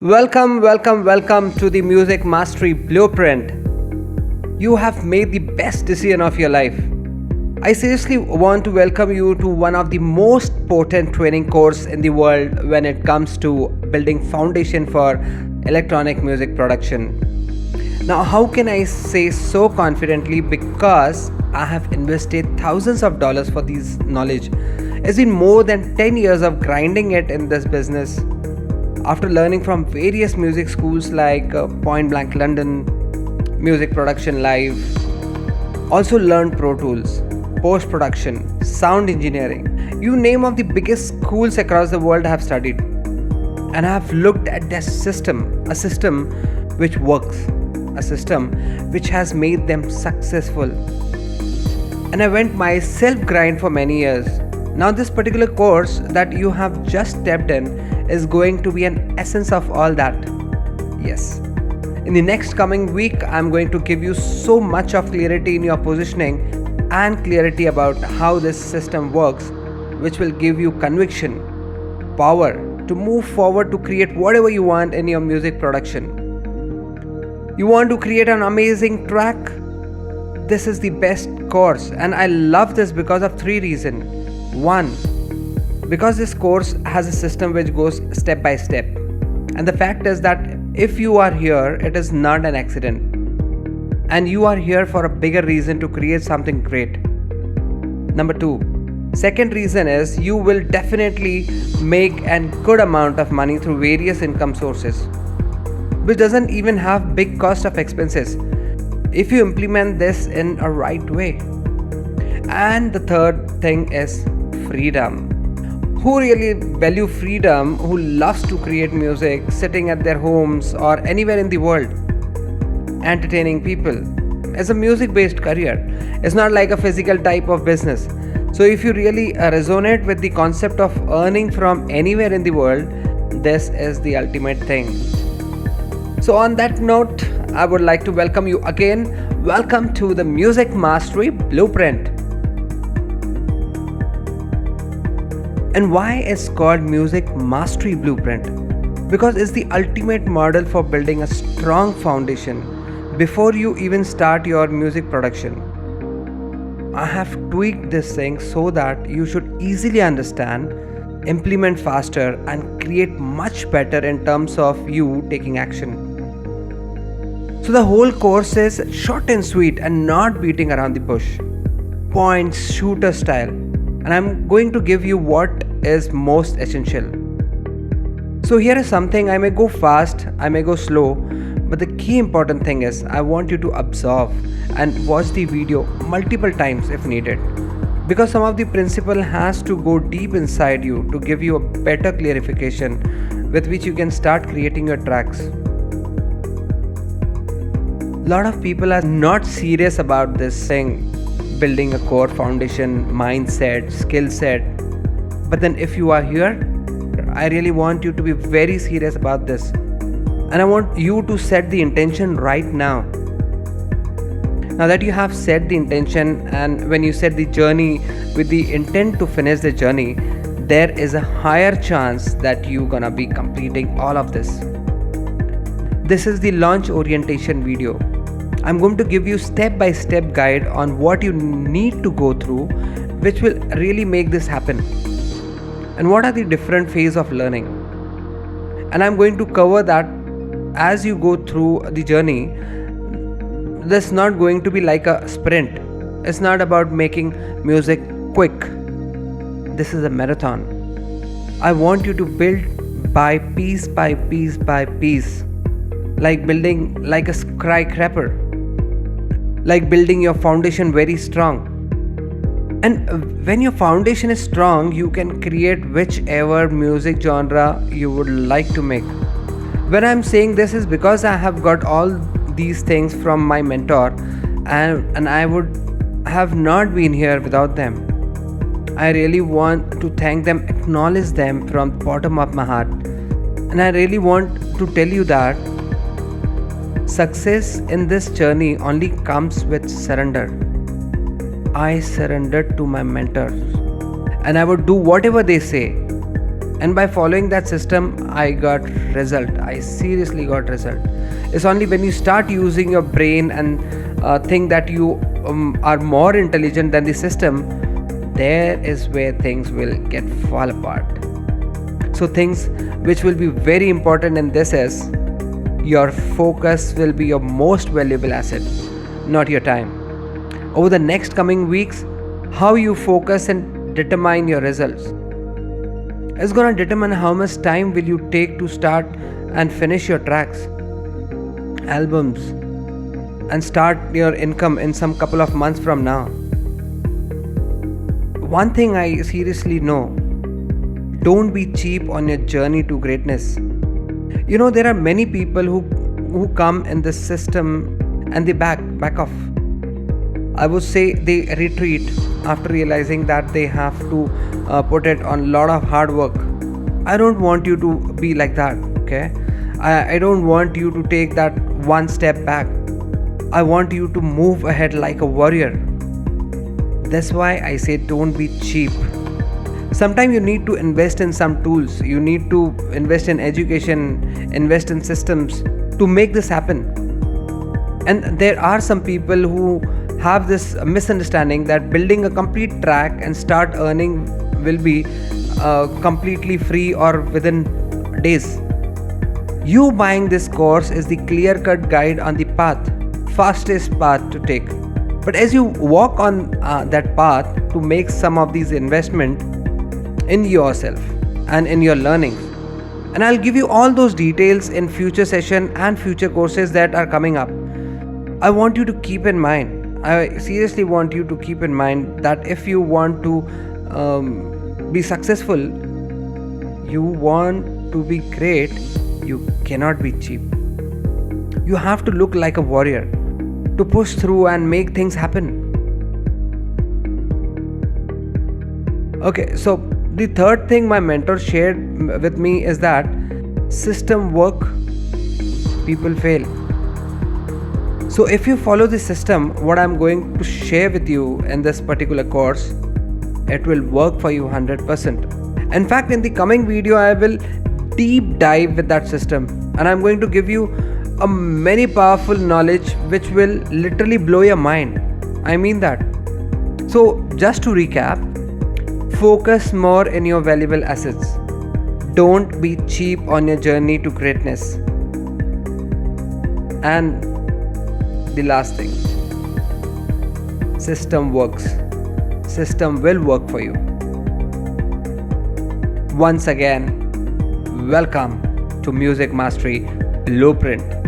Welcome to the Music Mastery Blueprint. You have made the best decision of your life. I seriously want to welcome you to one of the most potent training course in the world when it comes to building foundation for electronic music production. Now, how can I say so confidently? Because I have invested thousands of dollars for this knowledge. It's been more than 10 years of grinding it in this business. After learning from various music schools like Point Blank London, Music Production Live, also learned Pro Tools, post production, sound engineering. You name of the biggest schools across the world I have studied. And I have looked at their system, a system which works, a system which has made them successful. And I went myself grind for many years. Now this particular course that you have just stepped in is going to be an essence of all that. Yes. In the next coming week, I'm going to give you so much of clarity in your positioning and clarity about how this system works, which will give you conviction, power to move forward to create whatever you want in your music production. You want to create an amazing track? This is the best course, and I love this because of three reasons. One, because this course has a system which goes step by step, and the fact is that if you are here, it is not an accident, and you are here for a bigger reason to create something great. Number two, second reason is you will definitely make a good amount of money through various income sources, which doesn't even have big cost of expenses if you implement this in a right way. And the third thing is freedom. Who really value freedom, who loves to create music sitting at their homes or anywhere in the world, entertaining people? As a music based career, it's not like a physical type of business. So if you really resonate with the concept of earning from anywhere in the world, this is the ultimate thing. So on that note, I would like to welcome you again. Welcome to the Music Mastery Blueprint. And why it's called Music Mastery Blueprint? Because it's the ultimate model for building a strong foundation before you even start your music production. I have tweaked this thing so that you should easily understand, implement faster, and create much better in terms of you taking action. So the whole course is short and sweet and not beating around the bush. Points, shooter style. And I'm going to give you what is most essential. So here is something. I may go fast, I may go slow, but the key important thing is I want you to observe and watch the video multiple times if needed, because some of the principle has to go deep inside you to give you a better clarification with which you can start creating your tracks. Lot of people are not serious about this thing, building a core foundation, mindset, skill set. But then if you are here, I really want you to be very serious about this. And I want you to set the intention right now. Now that you have set the intention, and when you set the journey with the intent to finish the journey, there is a higher chance that you're gonna be completing all of this. This is the launch orientation video. I'm going to give you step-by-step guide on what you need to go through, which will really make this happen. And what are the different phases of learning? And I'm going to cover that as you go through the journey. This is not going to be like a sprint. It's not about making music quick. This is a marathon. I want you to build by piece by piece by piece, like building like a skyscraper, like building your foundation very strong. And when your foundation is strong, you can create whichever music genre you would like to make. When I'm saying this is because I have got all these things from my mentor, and I would have not been here without them. I really want to thank them, acknowledge them from the bottom of my heart. And I really want to tell you that success in this journey only comes with surrender. I surrendered to my mentors, and I would do whatever they say. And by following that system, I got result. I seriously got result. It's only when you start using your brain and think that you are more intelligent than the system, there is where things will get fall apart. So things which will be very important in this is your focus will be your most valuable asset, not your time. Over the next coming weeks, how you focus and determine your results is going to determine how much time will you take to start and finish your tracks, albums, and start your income in some couple of months from now. One thing I seriously know, don't be cheap on your journey to greatness. There are many people who come in this system and they back off. I would say they retreat after realizing that they have to put it on a lot of hard work. I don't want you to be like that, okay? I don't want you to take that one step back. I want you to move ahead like a warrior. That's why I say don't be cheap. Sometimes you need to invest in some tools. You need to invest in education, invest in systems to make this happen. And there are some people who have this misunderstanding that building a complete track and start earning will be completely free or within days. You buying this course is the clear-cut guide on the fastest path to take. But as you walk on that path to make some of these investment in yourself and in your learning, and I'll give you all those details in future session and future courses that are coming up. I want you to keep in mind, I seriously want you to keep in mind that if you want to be successful, you want to be great, you cannot be cheap. You have to look like a warrior to push through and make things happen. Okay, so the third thing my mentor shared with me is that system work, people fail. So if you follow the system, what I'm going to share with you in this particular course, it will work for you 100%. In fact, in the coming video, I will deep dive with that system, and I'm going to give you a many powerful knowledge which will literally blow your mind. I mean that. So just to recap, focus more in your valuable assets. Don't be cheap on your journey to greatness. And the last thing, system works. System will work for you. Once again, welcome to Music Mastery Blueprint.